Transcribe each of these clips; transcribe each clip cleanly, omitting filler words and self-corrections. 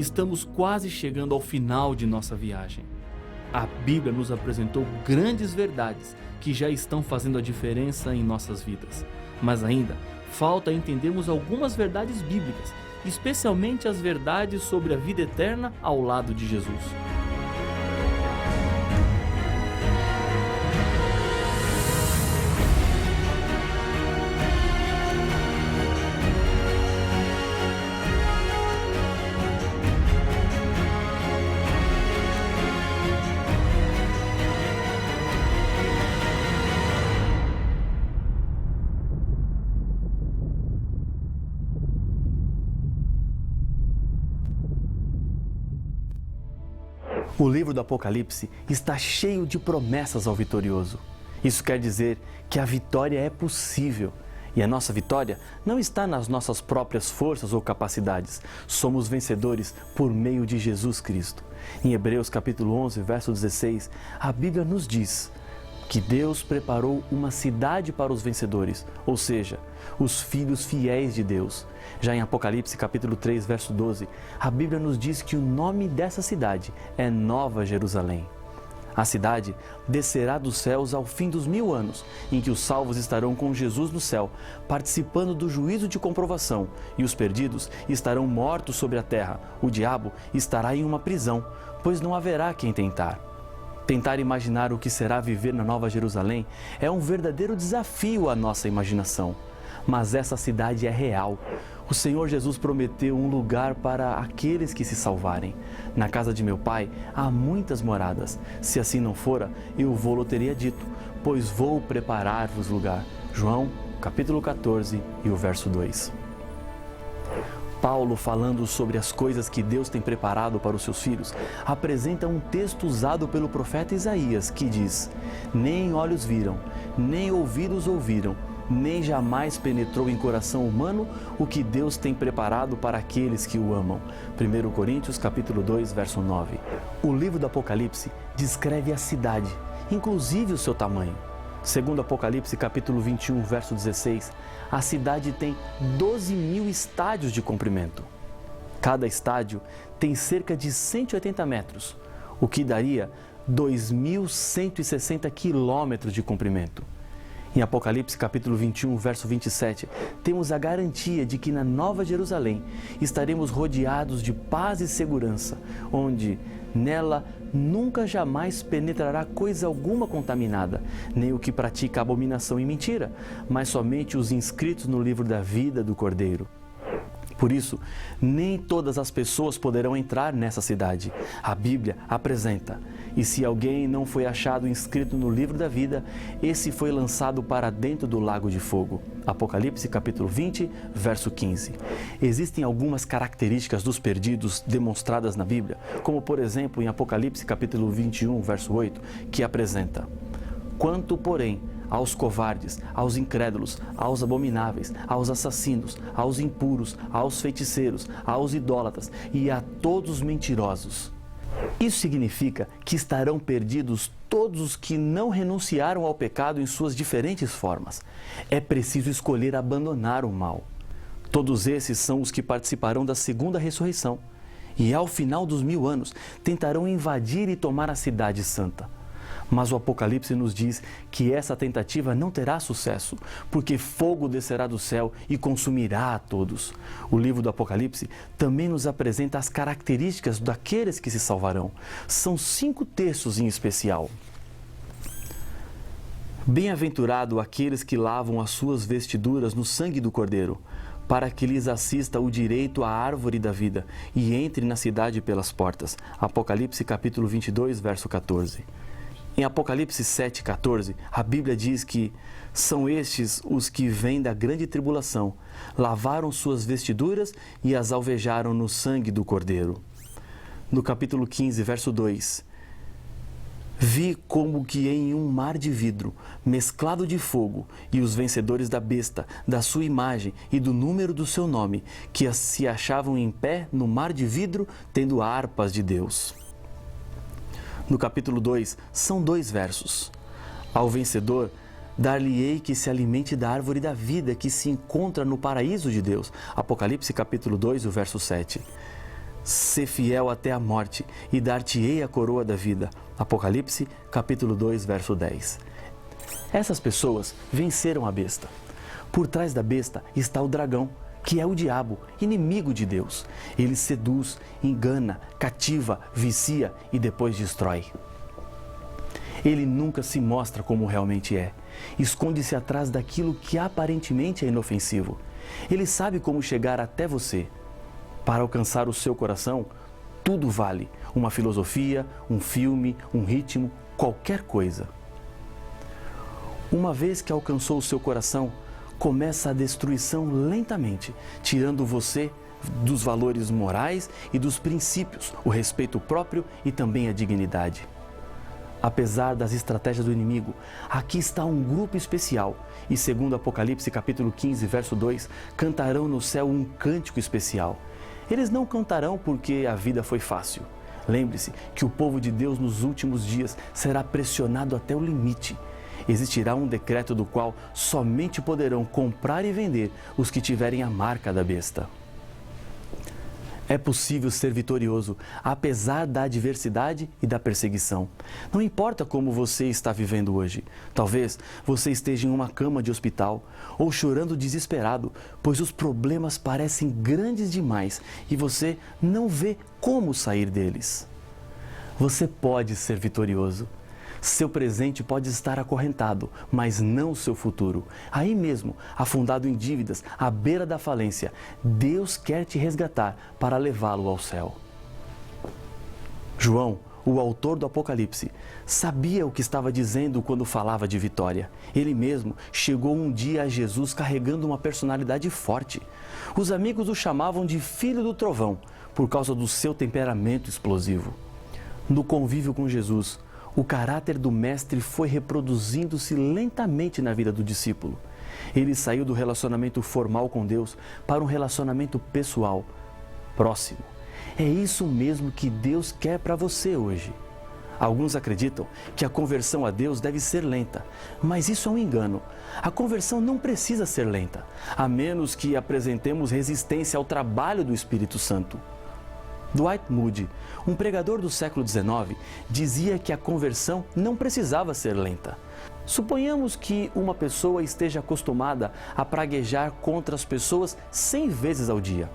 estamos quase chegando ao final de nossa viagem. A Bíblia nos apresentou grandes verdades que já estão fazendo a diferença em nossas vidas. Mas ainda falta entendermos algumas verdades bíblicas, especialmente as verdades sobre a vida eterna ao lado de Jesus. O livro do Apocalipse está cheio de promessas ao vitorioso. Isso quer dizer que a vitória é possível. E a nossa vitória não está nas nossas próprias forças ou capacidades. Somos vencedores por meio de Jesus Cristo. Em Hebreus capítulo 11, verso 16, a Bíblia nos diz que Deus preparou uma cidade para os vencedores, ou seja, os filhos fiéis de Deus. Já em Apocalipse capítulo 3, verso 12, a Bíblia nos diz que o nome dessa cidade é Nova Jerusalém. A cidade descerá dos céus ao fim dos 1000 anos, em que os salvos estarão com Jesus no céu, participando do juízo de comprovação, e os perdidos estarão mortos sobre a terra. O diabo estará em uma prisão, pois não haverá quem tentar. Tentar imaginar o que será viver na Nova Jerusalém é um verdadeiro desafio à nossa imaginação. Mas essa cidade é real. O Senhor Jesus prometeu um lugar para aqueles que se salvarem. Na casa de meu Pai há muitas moradas. Se assim não fora, eu vou-lo teria dito, pois vou preparar-vos lugar. João, capítulo 14 e o verso 2. Paulo, falando sobre as coisas que Deus tem preparado para os seus filhos, apresenta um texto usado pelo profeta Isaías, que diz: nem olhos viram, nem ouvidos ouviram, nem jamais penetrou em coração humano o que Deus tem preparado para aqueles que o amam. 1 Coríntios capítulo 2, verso 9. O livro do Apocalipse descreve a cidade, inclusive o seu tamanho. Segundo Apocalipse capítulo 21, verso 16, a cidade tem 12.000 estádios de comprimento. Cada estádio tem cerca de 180 metros, o que daria 2.160 quilômetros de comprimento. Em Apocalipse capítulo 21, verso 27, temos a garantia de que na Nova Jerusalém estaremos rodeados de paz e segurança, onde nela nunca jamais penetrará coisa alguma contaminada, nem o que pratica abominação e mentira, mas somente os inscritos no livro da vida do Cordeiro. Por isso, nem todas as pessoas poderão entrar nessa cidade. A Bíblia apresenta: e se alguém não foi achado inscrito no livro da vida, esse foi lançado para dentro do lago de fogo. Apocalipse capítulo 20, verso 15. Existem algumas características dos perdidos demonstradas na Bíblia, como por exemplo em Apocalipse capítulo 21, verso 8, que apresenta: quanto, porém, aos covardes, aos incrédulos, aos abomináveis, aos assassinos, aos impuros, aos feiticeiros, aos idólatras e a todos os mentirosos. Isso significa que estarão perdidos todos os que não renunciaram ao pecado em suas diferentes formas. É preciso escolher abandonar o mal. Todos esses são os que participarão da segunda ressurreição e, ao final dos 1000 anos, tentarão invadir e tomar a cidade santa. Mas o Apocalipse nos diz que essa tentativa não terá sucesso, porque fogo descerá do céu e consumirá a todos. O livro do Apocalipse também nos apresenta as características daqueles que se salvarão. São 5 textos em especial. Bem-aventurado aqueles que lavam as suas vestiduras no sangue do Cordeiro, para que lhes assista o direito à árvore da vida e entre na cidade pelas portas. Apocalipse capítulo 22, verso 14. Em Apocalipse 7,14, a Bíblia diz que são estes os que vêm da grande tribulação, lavaram suas vestiduras e as alvejaram no sangue do Cordeiro. No capítulo 15, verso 2, vi como que em um mar de vidro, mesclado de fogo, e os vencedores da besta, da sua imagem e do número do seu nome, que se achavam em pé no mar de vidro, tendo harpas de Deus. No capítulo 2, são 2 versos. Ao vencedor, dar-lhe-ei que se alimente da árvore da vida que se encontra no paraíso de Deus. Apocalipse capítulo 2, o verso 7. Sê fiel até a morte e dar-te-ei a coroa da vida. Apocalipse, capítulo 2, verso 10. Essas pessoas venceram a besta. Por trás da besta está o dragão, que é o diabo, inimigo de Deus. Ele seduz, engana, cativa, vicia e depois destrói. Ele nunca se mostra como realmente é. Esconde-se atrás daquilo que aparentemente é inofensivo. Ele sabe como chegar até você. Para alcançar o seu coração, tudo vale. Uma filosofia, um filme, um ritmo, qualquer coisa. Uma vez que alcançou o seu coração, começa a destruição lentamente, tirando você dos valores morais e dos princípios, o respeito próprio e também a dignidade. Apesar das estratégias do inimigo, aqui está um grupo especial e, segundo Apocalipse capítulo 15, verso 2, cantarão no céu um cântico especial. Eles não cantarão porque a vida foi fácil. Lembre-se que o povo de Deus nos últimos dias será pressionado até o limite. Existirá um decreto do qual somente poderão comprar e vender os que tiverem a marca da besta. É possível ser vitorioso, apesar da adversidade e da perseguição. Não importa como você está vivendo hoje. Talvez você esteja em uma cama de hospital ou chorando desesperado, pois os problemas parecem grandes demais e você não vê como sair deles. Você pode ser vitorioso. Seu presente pode estar acorrentado, mas não o seu futuro. Aí mesmo, afundado em dívidas, à beira da falência, Deus quer te resgatar para levá-lo ao céu. João, o autor do Apocalipse, sabia o que estava dizendo quando falava de vitória. Ele mesmo chegou um dia a Jesus carregando uma personalidade forte. Os amigos o chamavam de Filho do Trovão, por causa do seu temperamento explosivo. No convívio com Jesus, o caráter do mestre foi reproduzindo-se lentamente na vida do discípulo. Ele saiu do relacionamento formal com Deus para um relacionamento pessoal, próximo. É isso mesmo que Deus quer para você hoje. Alguns acreditam que a conversão a Deus deve ser lenta, mas isso é um engano. A conversão não precisa ser lenta, a menos que apresentemos resistência ao trabalho do Espírito Santo. Dwight Moody, um pregador do século XIX, dizia que a conversão não precisava ser lenta. Suponhamos que uma pessoa esteja acostumada a praguejar contra as pessoas 100 vezes ao dia.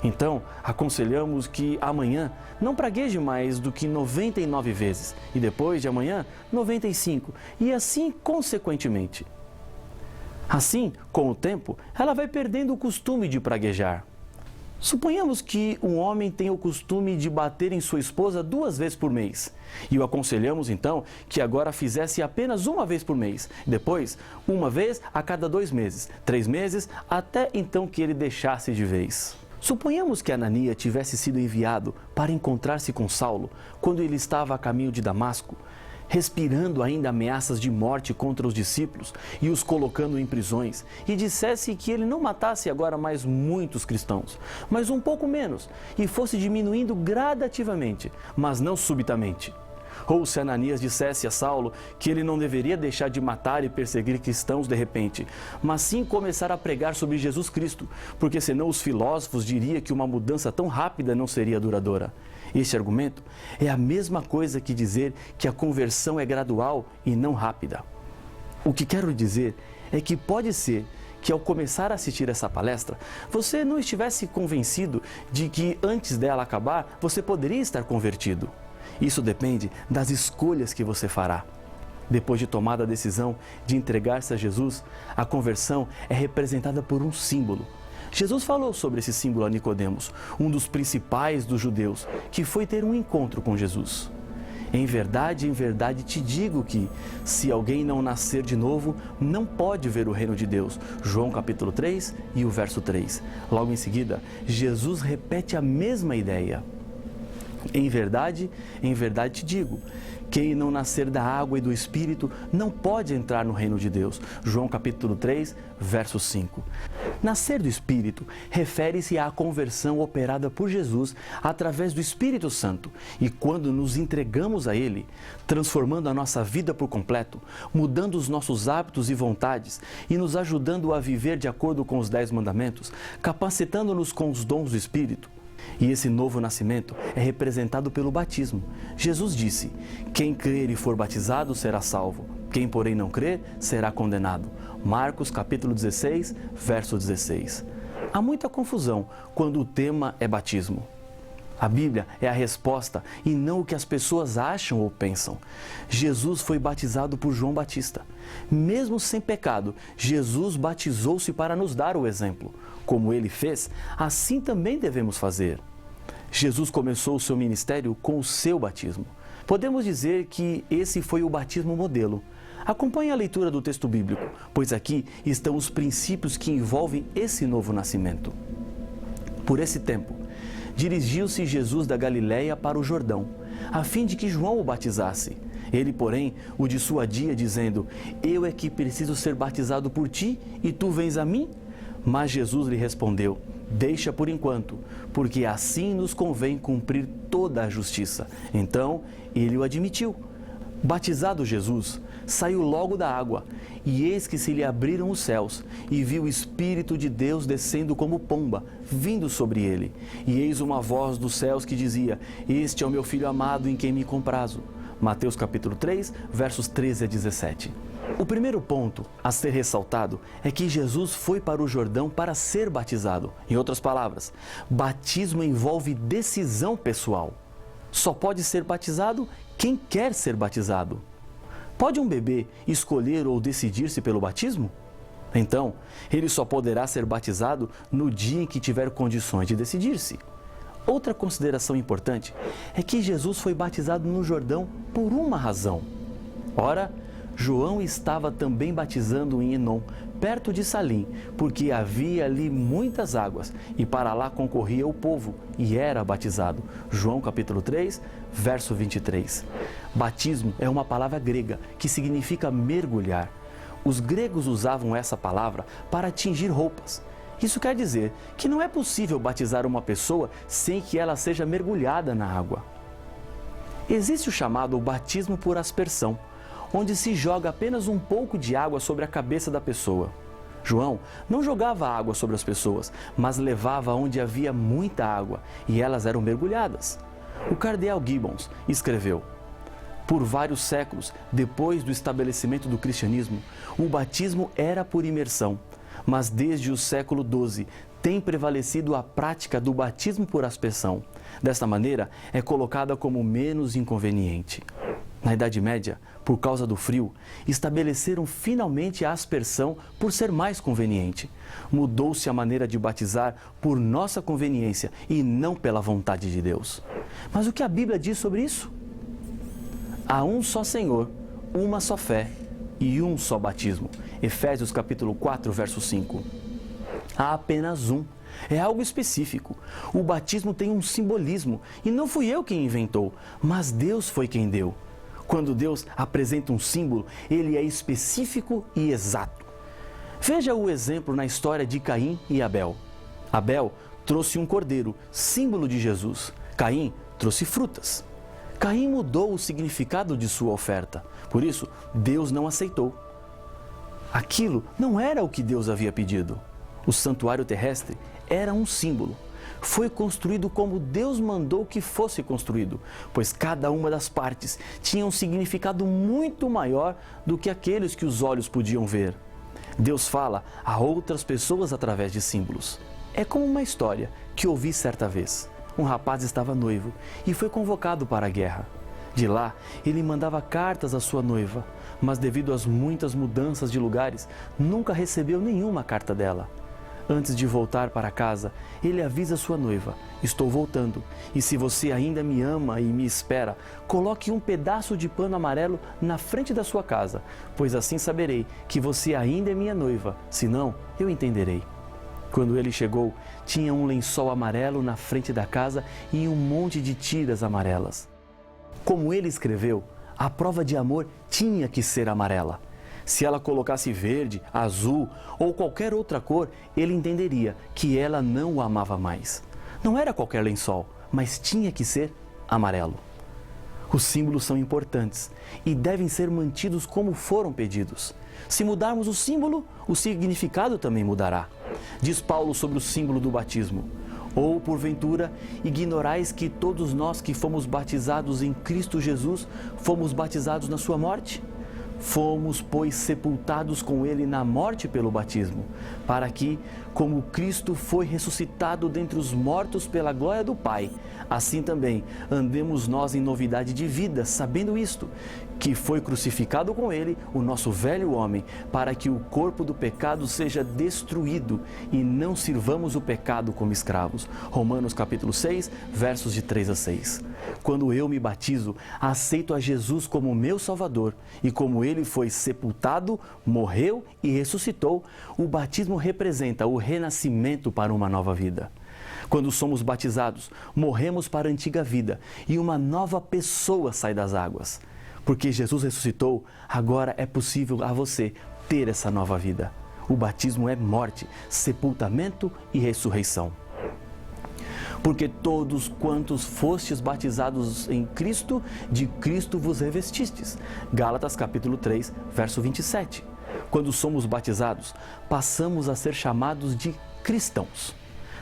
Então, aconselhamos que amanhã não pragueje mais do que 99 vezes e depois de amanhã 95 e assim consequentemente. Assim, com o tempo, ela vai perdendo o costume de praguejar. Suponhamos que um homem tem o costume de bater em sua esposa 2 vezes por mês. E o aconselhamos então que agora fizesse apenas 1 vez por mês. Depois, 1 vez a cada 2 meses, 3 meses, até então que ele deixasse de vez. Suponhamos que Ananias tivesse sido enviado para encontrar-se com Saulo quando ele estava a caminho de Damasco, respirando ainda ameaças de morte contra os discípulos e os colocando em prisões, e dissesse que ele não matasse agora mais muitos cristãos, mas um pouco menos, e fosse diminuindo gradativamente, mas não subitamente. Ou se Ananias dissesse a Saulo que ele não deveria deixar de matar e perseguir cristãos de repente, mas sim começar a pregar sobre Jesus Cristo, porque senão os filósofos diriam que uma mudança tão rápida não seria duradoura. Este argumento é a mesma coisa que dizer que a conversão é gradual e não rápida. O que quero dizer é que pode ser que ao começar a assistir essa palestra, você não estivesse convencido de que antes dela acabar, você poderia estar convertido. Isso depende das escolhas que você fará. Depois de tomada a decisão de entregar-se a Jesus, a conversão é representada por um símbolo. Jesus falou sobre esse símbolo a Nicodemos, um dos principais dos judeus, que foi ter um encontro com Jesus. Em verdade te digo que, se alguém não nascer de novo, não pode ver o reino de Deus. João capítulo 3 e o verso 3. Logo em seguida, Jesus repete a mesma ideia. Em verdade te digo, quem não nascer da água e do Espírito não pode entrar no reino de Deus. João capítulo 3, verso 5. Nascer do Espírito refere-se à conversão operada por Jesus através do Espírito Santo. E quando nos entregamos a Ele, transformando a nossa vida por completo, mudando os nossos hábitos e vontades e nos ajudando a viver de acordo com os 10 mandamentos, capacitando-nos com os dons do Espírito, E esse novo nascimento é representado pelo batismo. Jesus disse: quem crer e for batizado será salvo, quem porém não crer será condenado. Marcos capítulo 16, verso 16. Há muita confusão quando o tema é batismo. A Bíblia é a resposta e não o que as pessoas acham ou pensam. Jesus foi batizado por João Batista. Mesmo sem pecado, Jesus batizou-se para nos dar o exemplo. Como ele fez, assim também devemos fazer. Jesus começou o seu ministério com o seu batismo. Podemos dizer que esse foi o batismo modelo. Acompanhe a leitura do texto bíblico, pois aqui estão os princípios que envolvem esse novo nascimento. Por esse tempo, dirigiu-se Jesus da Galiléia para o Jordão, a fim de que João o batizasse. Ele, porém, o dissuadia, dizendo: eu é que preciso ser batizado por ti, e tu vens a mim? Mas Jesus lhe respondeu: deixa por enquanto, porque assim nos convém cumprir toda a justiça. Então, ele o admitiu. Batizado Jesus, saiu logo da água, e eis que se lhe abriram os céus, e viu o Espírito de Deus descendo como pomba, vindo sobre ele. E eis uma voz dos céus que dizia: este é o meu Filho amado, em quem me comprazo. Mateus capítulo 3, versos 13 a 17. O primeiro ponto a ser ressaltado é que Jesus foi para o Jordão para ser batizado. Em outras palavras, batismo envolve decisão pessoal. Só pode ser batizado quem quer ser batizado. Pode um bebê escolher ou decidir-se pelo batismo? Então, ele só poderá ser batizado no dia em que tiver condições de decidir-se. Outra consideração importante é que Jesus foi batizado no Jordão por uma razão. Ora, João estava também batizando em Enom, perto de Salim, porque havia ali muitas águas, e para lá concorria o povo, e era batizado. João capítulo 3, verso 23. Batismo é uma palavra grega que significa mergulhar. Os gregos usavam essa palavra para tingir roupas. Isso quer dizer que não é possível batizar uma pessoa sem que ela seja mergulhada na água. Existe o chamado batismo por aspersão, onde se joga apenas um pouco de água sobre a cabeça da pessoa. João não jogava água sobre as pessoas, mas levava onde havia muita água e elas eram mergulhadas. O cardeal Gibbons escreveu: por vários séculos, depois do estabelecimento do cristianismo, o batismo era por imersão, mas desde o século XII tem prevalecido a prática do batismo por aspersão. Desta maneira, é colocada como menos inconveniente. Na Idade Média, por causa do frio, estabeleceram finalmente a aspersão por ser mais conveniente. Mudou-se a maneira de batizar por nossa conveniência e não pela vontade de Deus. Mas o que a Bíblia diz sobre isso? Há um só Senhor, uma só fé e um só batismo. Efésios capítulo 4, verso 5. Há apenas um. É algo específico. O batismo tem um simbolismo e não fui eu quem inventou, mas Deus foi quem deu. Quando Deus apresenta um símbolo, ele é específico e exato. Veja o exemplo na história de Caim e Abel. Abel trouxe um cordeiro, símbolo de Jesus. Caim trouxe frutas. Caim mudou o significado de sua oferta. Por isso, Deus não aceitou. Aquilo não era o que Deus havia pedido. O santuário terrestre era um símbolo. Foi construído como Deus mandou que fosse construído, pois cada uma das partes tinha um significado muito maior do que aqueles que os olhos podiam ver. Deus fala a outras pessoas através de símbolos. É como uma história que ouvi certa vez. Um rapaz estava noivo e foi convocado para a guerra. De lá, ele mandava cartas à sua noiva, mas devido às muitas mudanças de lugares, nunca recebeu nenhuma carta dela. Antes de voltar para casa, ele avisa sua noiva: estou voltando, e se você ainda me ama e me espera, coloque um pedaço de pano amarelo na frente da sua casa, pois assim saberei que você ainda é minha noiva, senão eu entenderei. Quando ele chegou, tinha um lençol amarelo na frente da casa e um monte de tiras amarelas. Como ele escreveu, a prova de amor tinha que ser amarela. Se ela colocasse verde, azul ou qualquer outra cor, ele entenderia que ela não o amava mais. Não era qualquer lençol, mas tinha que ser amarelo. Os símbolos são importantes e devem ser mantidos como foram pedidos. Se mudarmos o símbolo, o significado também mudará. Diz Paulo sobre o símbolo do batismo: Ou, porventura, ignorais que todos nós que fomos batizados em Cristo Jesus, fomos batizados na sua morte? Fomos, pois, sepultados com ele na morte pelo batismo, para que, como Cristo foi ressuscitado dentre os mortos pela glória do Pai, assim também andemos nós em novidade de vida, sabendo isto, que foi crucificado com ele o nosso velho homem, para que o corpo do pecado seja destruído e não sirvamos o pecado como escravos. Romanos capítulo 6, versos de 3 a 6. Quando eu me batizo, aceito a Jesus como meu Salvador, e como ele foi sepultado, morreu e ressuscitou, o batismo representa o renascimento para uma nova vida. Quando somos batizados, morremos para a antiga vida e uma nova pessoa sai das águas. Porque Jesus ressuscitou, agora é possível a você ter essa nova vida. O batismo é morte, sepultamento e ressurreição. Porque todos quantos fostes batizados em Cristo, de Cristo vos revestistes. Gálatas capítulo 3, verso 27. Quando somos batizados, passamos a ser chamados de cristãos.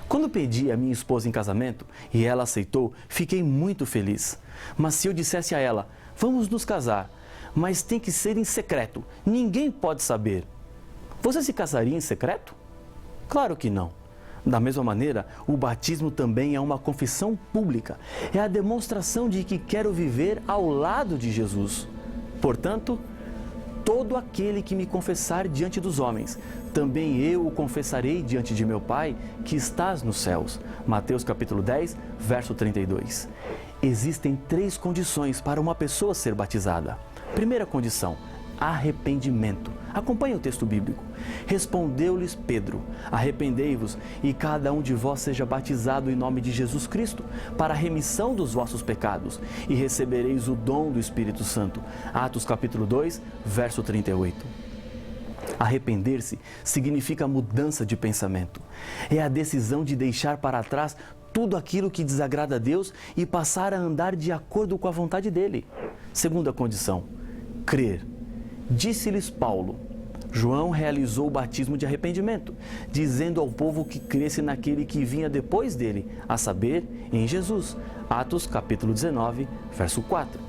Quando pedi a minha esposa em casamento e ela aceitou, fiquei muito feliz. Mas se eu dissesse a ela, vamos nos casar, mas tem que ser em secreto, ninguém pode saber. Você se casaria em secreto? Claro que não. Da mesma maneira, o batismo também é uma confissão pública. É a demonstração de que quero viver ao lado de Jesus. Portanto, todo aquele que me confessar diante dos homens, também eu o confessarei diante de meu Pai, que estás nos céus. Mateus capítulo 10, verso 32. Existem 3 condições para uma pessoa ser batizada. Primeira condição, arrependimento. Acompanhe o texto bíblico. Respondeu-lhes Pedro, arrependei-vos e cada um de vós seja batizado em nome de Jesus Cristo para a remissão dos vossos pecados e recebereis o dom do Espírito Santo. Atos capítulo 2, verso 38. Arrepender-se significa mudança de pensamento. É a decisão de deixar para trás tudo aquilo que desagrada a Deus e passar a andar de acordo com a vontade dele. Segunda condição, crer. Disse-lhes Paulo, João realizou o batismo de arrependimento, dizendo ao povo que cresce naquele que vinha depois dele, a saber, em Jesus. Atos capítulo 19, verso 4.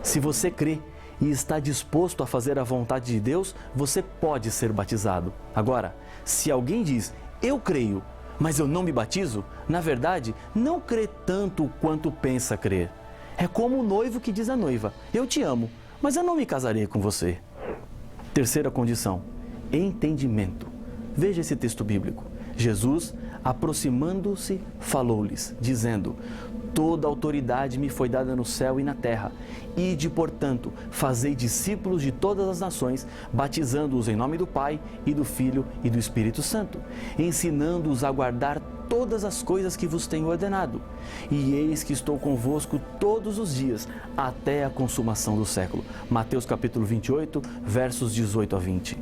Se você crê e está disposto a fazer a vontade de Deus, você pode ser batizado. Agora, se alguém diz, eu creio, mas eu não me batizo, na verdade, não crê tanto quanto pensa crer. É como o noivo que diz à noiva, eu te amo, mas eu não me casarei com você. Terceira condição, entendimento. Veja esse texto bíblico. Jesus, aproximando-se, falou-lhes, dizendo, toda autoridade me foi dada no céu e na terra. Ide, portanto, fazei discípulos de todas as nações, batizando-os em nome do Pai, e do Filho e do Espírito Santo, ensinando-os a guardar todas as coisas que vos tenho ordenado. E eis que estou convosco todos os dias, até a consumação do século. Mateus capítulo 28, versos 18 a 20.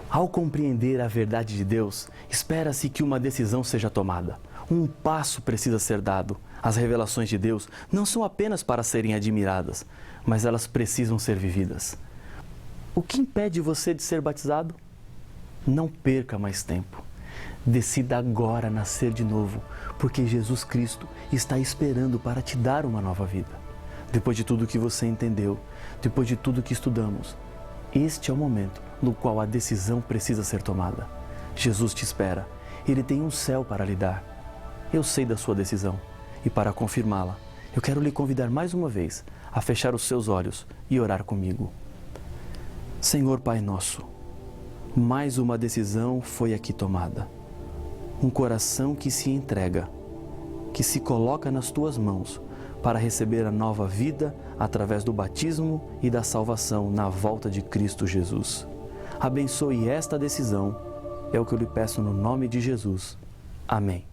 Ao compreender a verdade de Deus, espera-se que uma decisão seja tomada. Um passo precisa ser dado. As revelações de Deus não são apenas para serem admiradas, mas elas precisam ser vividas. O que impede você de ser batizado? Não perca mais tempo. Decida agora nascer de novo, porque Jesus Cristo está esperando para te dar uma nova vida. Depois de tudo que você entendeu, depois de tudo que estudamos, este é o momento no qual a decisão precisa ser tomada. Jesus te espera. Ele tem um céu para lhe dar. Eu sei da sua decisão e para confirmá-la, eu quero lhe convidar mais uma vez a fechar os seus olhos e orar comigo. Senhor Pai nosso, mais uma decisão foi aqui tomada. Um coração que se entrega, que se coloca nas tuas mãos para receber a nova vida através do batismo e da salvação na volta de Cristo Jesus. Abençoe esta decisão, é o que eu lhe peço no nome de Jesus. Amém.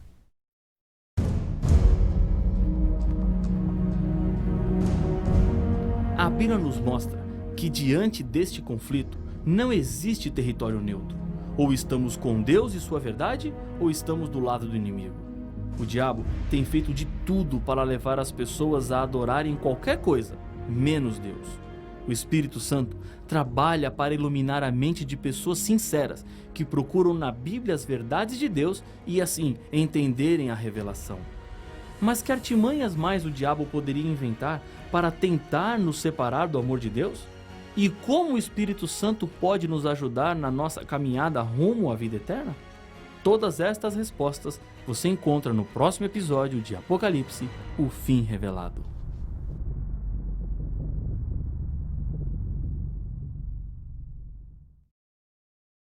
A Bíblia nos mostra que diante deste conflito não existe território neutro. Ou estamos com Deus e sua verdade, ou estamos do lado do inimigo. O diabo tem feito de tudo para levar as pessoas a adorarem qualquer coisa, menos Deus. O Espírito Santo trabalha para iluminar a mente de pessoas sinceras que procuram na Bíblia as verdades de Deus e assim entenderem a revelação. Mas que artimanhas mais o diabo poderia inventar para tentar nos separar do amor de Deus? E como o Espírito Santo pode nos ajudar na nossa caminhada rumo à vida eterna? Todas estas respostas você encontra no próximo episódio de Apocalipse, o Fim Revelado.